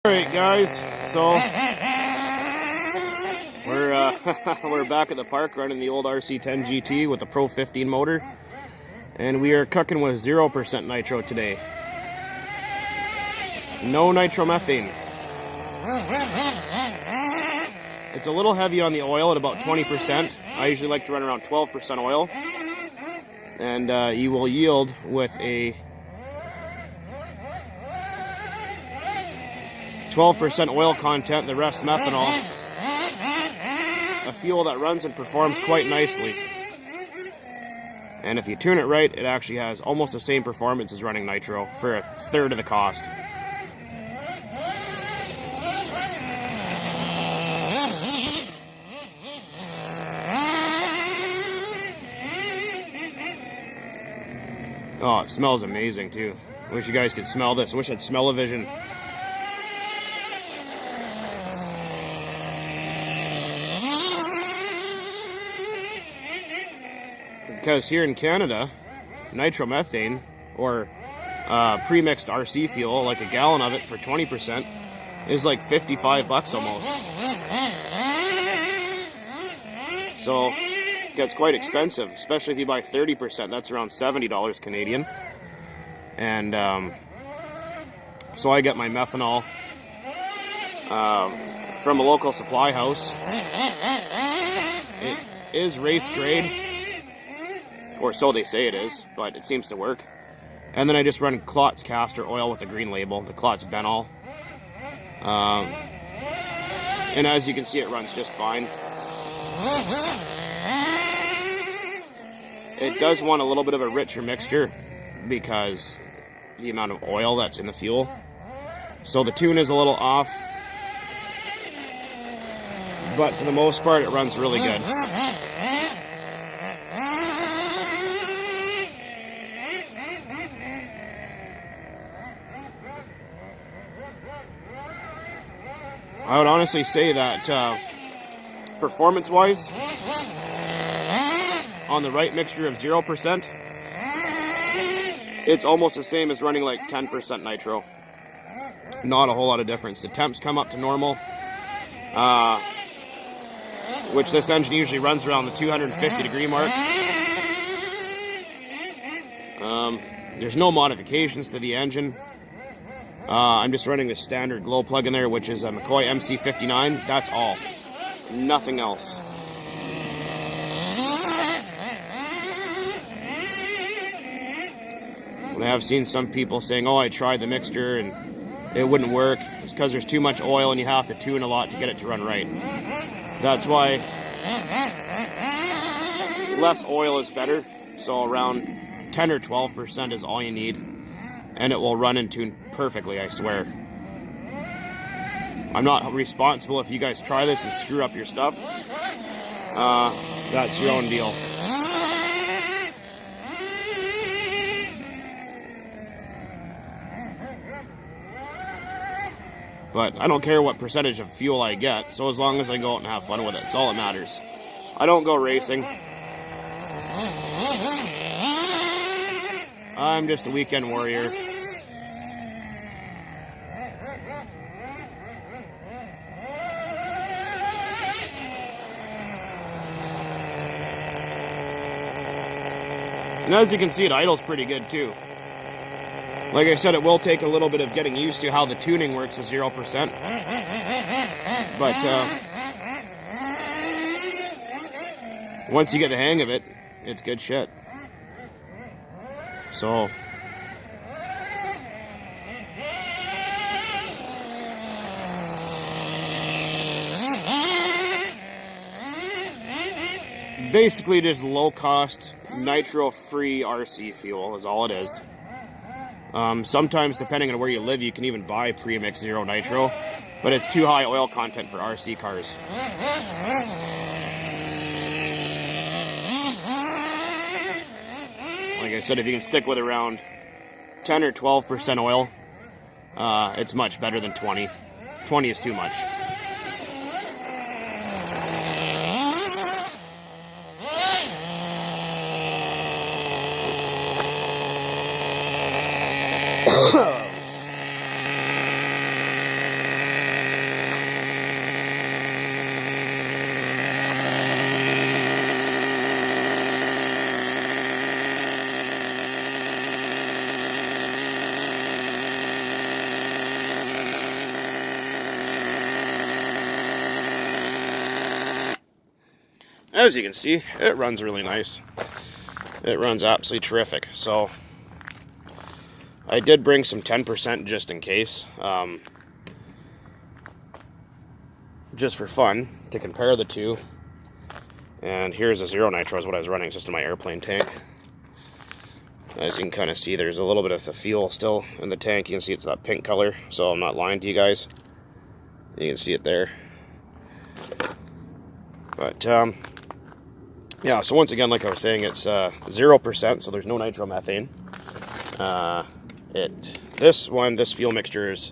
Alright guys, so we're back at the park running the old Rc10gt with the Pro 15 motor, and we are cooking with 0% nitro today. No nitromethane. It's a little heavy on the oil at about 20%. I usually like to run around 12% oil, and you will yield with a 12% oil content, the rest methanol. A fuel that runs and performs quite nicely. And if you tune it right, it actually has almost the same performance as running nitro for a third of the cost. Oh, it smells amazing too. I wish you guys could smell this. I wish I'd smell-o-vision. Because here in Canada, nitromethane, or pre-mixed RC fuel, like a gallon of it for 20%, is like 55 bucks almost. So it gets quite expensive, especially if you buy 30%. That's around $70 Canadian. And so I get my methanol from a local supply house. It is race grade, or so they say it is, but it seems to work. And then I just run Klotz castor oil with a green label, the Klotz Benol. And as you can see, it runs just fine. It does want a little bit of a richer mixture because the amount of oil that's in the fuel. So the tune is a little off, but for the most part, it runs really good. I would honestly say that performance-wise, on the right mixture of 0%, it's almost the same as running like 10% nitro. Not a whole lot of difference. The temps come up to normal, which this engine usually runs around the 250 degree mark. There's no modifications to the engine. I'm just running the standard glow plug in there, which is a McCoy MC59. That's all. Nothing else. And I have seen some people saying, oh, I tried the mixture and it wouldn't work. It's because there's too much oil and you have to tune a lot to get it to run right. That's why less oil is better. So around 10 or 12% is all you need. And it will run and tune perfectly, I swear. I'm not responsible if you guys try this and screw up your stuff. That's your own deal. But I don't care what percentage of fuel I get, so as long as I go out and have fun with it, it's all that matters. I don't go racing. I'm just a weekend warrior. And as you can see, it idles pretty good too. Like I said, it will take a little bit of getting used to how the tuning works with 0%. But once you get the hang of it, it's good shit. So basically just low-cost, nitro-free RC fuel is all it is. Sometimes, depending on where you live, you can even buy pre-mixed zero nitro, but it's too high oil content for RC cars. Like I said, if you can stick with around 10 or 12% oil, it's much better than 20. 20 is too much. as you can see, it runs really nice. It runs absolutely terrific. So I did bring some 10% just in case, just for fun, to compare the two. And here's a zero nitro is what I was running just in my airplane tank. As you can kind of see, there's a little bit of the fuel still in the tank. You can see it's that pink color, so I'm not lying to you guys. You can see it there. But yeah, so once again, like I was saying, it's 0%, so there's no nitromethane. This fuel mixture is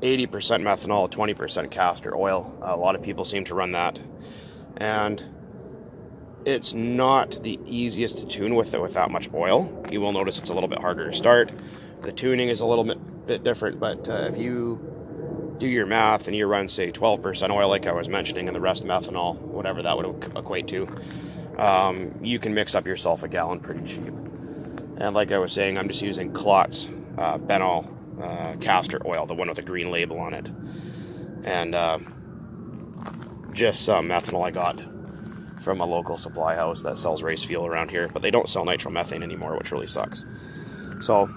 80% methanol, 20% castor oil. A lot of people seem to run that, and it's not the easiest to tune with that much oil. You will notice it's a little bit harder to start. The tuning is a little bit different, but if you do your math and you run, say, 12% oil, like I was mentioning, and the rest methanol, whatever that would equate to, you can mix up yourself a gallon pretty cheap. And like I was saying, I'm just using Klotz Benol castor oil, the one with the green label on it, and just some methanol I got from a local supply house that sells race fuel around here, but they don't sell nitromethane anymore, which really sucks. So,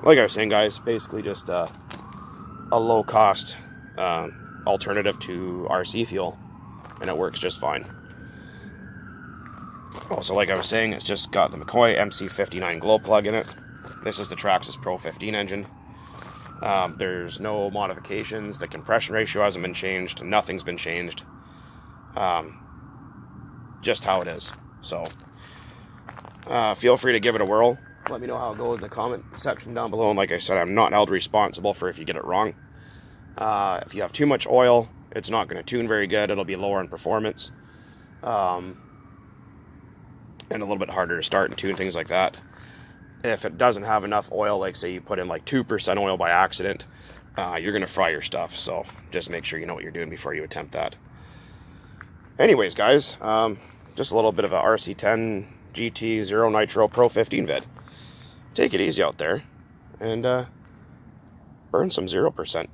like I was saying, guys, basically just a low-cost alternative to RC fuel, and it works just fine. Also, like I was saying, it's just got the McCoy MC59 glow plug in it. This is the Traxxas Pro 15 engine. There's no modifications. The compression ratio hasn't been changed. Nothing's been changed. Just how it is. So, feel free to give it a whirl. Let me know how it goes in the comment section down below. And like I said, I'm not held responsible for if you get it wrong. If you have too much oil, it's not going to tune very good. It'll be lower in performance. And a little bit harder to start and tune, things like that. If it doesn't have enough oil, like say you put in like 2% oil by accident, you're going to fry your stuff. So just make sure you know what you're doing before you attempt that. Anyways, guys, just a little bit of a Rc10gt Zero Nitro Pro 15 vid. Take it easy out there and burn some 0%.